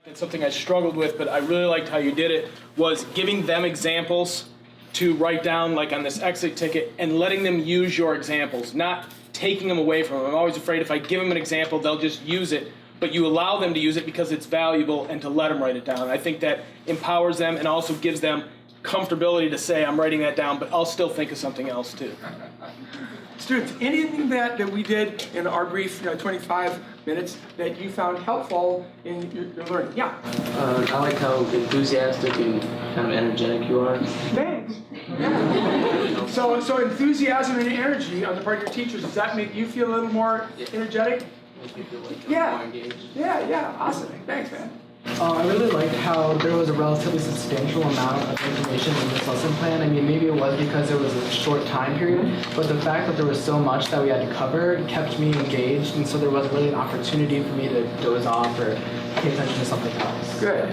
It's something I struggled with, but I really liked how you did it, was giving them examples to write down, like on this exit ticket, and letting them use your examples, not taking them away from them. I'm always afraid if I give them an example, they'll just use it, but you allow them to use it because it's valuable and to let them write it down. I think that empowers them and also gives them comfortability to say, I'm writing that down, but I'll still think of something else too. Students, anything that we did in our brief 25 minutes that you found helpful in your learning? Yeah? I like how enthusiastic and kind of energetic you are. Thanks. Yeah. So enthusiasm and energy on the part of your teachers, does that make you feel a little more energetic? Make you feel like Yeah. more engaged. Yeah, awesome. Thanks, man. I really liked how there was a relatively substantial amount of information in this lesson plan. I mean, maybe it was because it was a short time period, but the fact that there was so much that we had to cover kept me engaged, and so there wasn't really an opportunity for me to doze off or pay attention to something else. Good.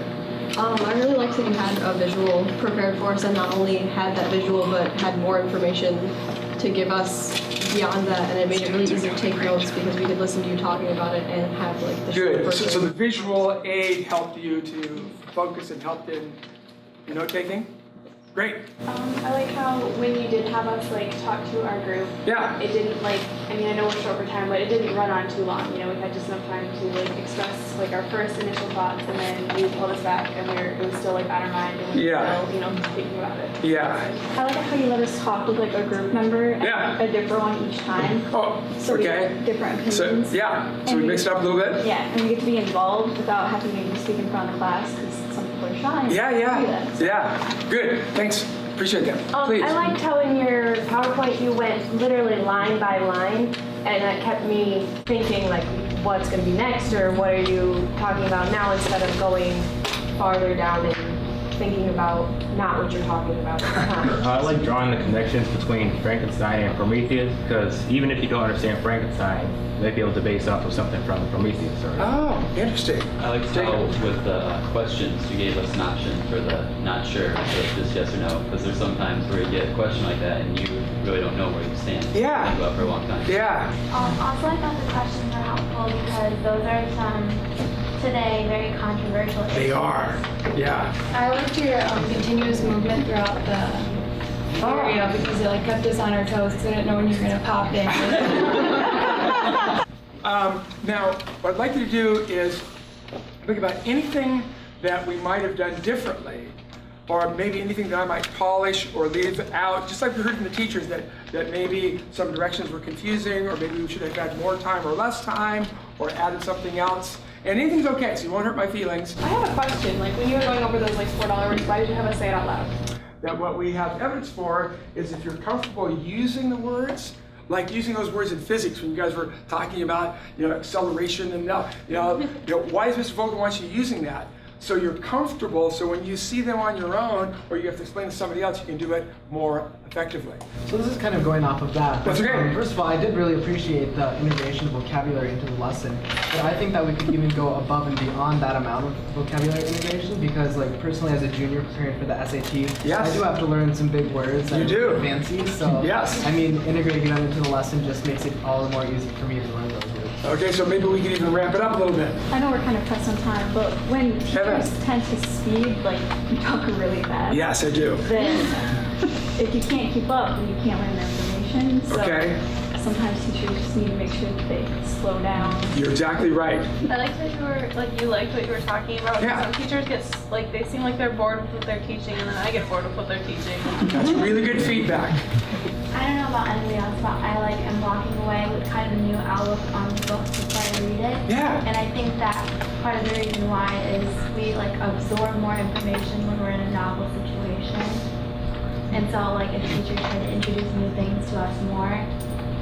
I really liked that you had a visual prepared for us and not only had that visual but had more information to give us beyond that, and it made it really easy to take notes because we could listen to you talking about it and have like the short Good. version. So the visual aid helped you to focus and helped in note taking? Great. I like how when you did have us like talk to our group, Yeah. it didn't like, I mean I know we're short for time, but it didn't run on too long. You know, we had just enough time to like express like our first initial thoughts, and then you pulled us back, and it was still like on our mind, and we were Yeah. still, thinking about it. Yeah. I like how you let us talk with like a group member, and Yeah. a different one each time. Oh, So we okay. get different So, opinions. yeah. So And we mixed it up a little bit? Yeah, and we get to be involved without having to maybe speak in front of the class because some people are shy. and Yeah, can't do that. yeah. Good. Thanks. Appreciate that. Please. I liked how in your PowerPoint you went literally line by line, and that kept me thinking like, what's going to be next, or what are you talking about now, instead of going farther down and thinking about not what you're talking about at the time. I like drawing the connections between Frankenstein and Prometheus, because even if you don't understand Frankenstein, you might be able to base off of something from the Prometheus story. Oh, interesting. I like how with the questions you gave us an option for the not sure, so it's just yes or no, because there's sometimes where you get a question like that and you really don't know where you stand. Yeah. Think about it for a long time. Yeah. Also, I thought the questions were helpful because those are some, today, very controversial issues. They are. Yeah. I liked your continuous movement throughout the area because it like kept us on our toes because I didn't know when you were going to pop in. Now, what I'd like you to do is think about anything that we might have done differently, or maybe anything that I might polish or leave out, just like we heard from the teachers that maybe some directions were confusing, or maybe we should have had more time or less time, or added something else. And anything's okay, so you won't hurt my feelings. I have a question. Like when you were going over those like $4 words, why did you have us say it out loud? That what we have evidence for is if you're comfortable using the words, like using those words in physics when you guys were talking about acceleration and why is Mr. Vogel wants you using that? So you're comfortable, so when you see them on your own, or you have to explain to somebody else, you can do it more effectively. So this is kind of going off of that. That's okay. First of all, I did really appreciate the integration of vocabulary into the lesson, but I think that we could even go above and beyond that amount of vocabulary integration, because like personally as a junior preparing for the SAT, Yes. I do have to learn some big words that You do. are fancy, so Yes. I mean integrating them into the lesson just makes it all the more easy for me to learn those words. Okay, so maybe we can even ramp it up a little bit. I know we're kind of pressed on time, but when teachers tend to speed, like you talk really fast. Yes, I do. Then if you can't keep up, then you can't learn the information. So Okay. sometimes teachers just need to make sure that they slow down. You're exactly right. I liked that you liked what you were talking about. Yeah. Some teachers they seem like they're bored with what they're teaching, and then I get bored with what they're teaching. That's really good feedback. I don't know about anybody else, but I am walking away with kind of a new outlook on the book before I read it. Yeah. And I think that part of the reason why is we absorb more information when we're in a novel situation. And so if teachers try to introduce new things to us more,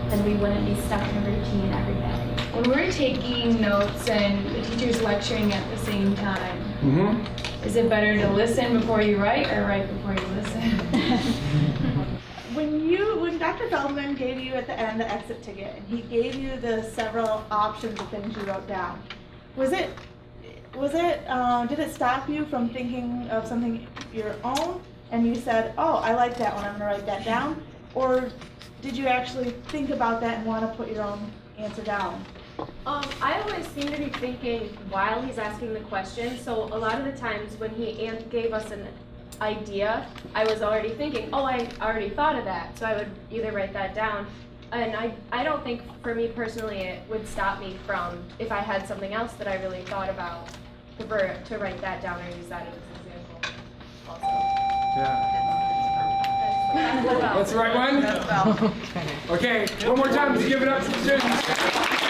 then we wouldn't be stuck in a routine every day. When we're taking notes and the teacher's lecturing at the same time, is it better to listen before you write or write before you listen? When Dr. Feldman gave you at the end the exit ticket, and he gave you the several options of things you wrote down, did it stop you from thinking of something your own, and you said, oh, I like that one, I'm gonna write that down? Or did you actually think about that and want to put your own answer down? I always seem to be thinking while he's asking the question, so a lot of the times when he gave us an idea, I was already thinking, oh, I already thought of that, so I would either write that down. And I don't think, for me personally, it would stop me from, if I had something else that I really thought about, to write that down or use that as an example also. Yeah. That's the right one? Okay, one more time to give it up to the students.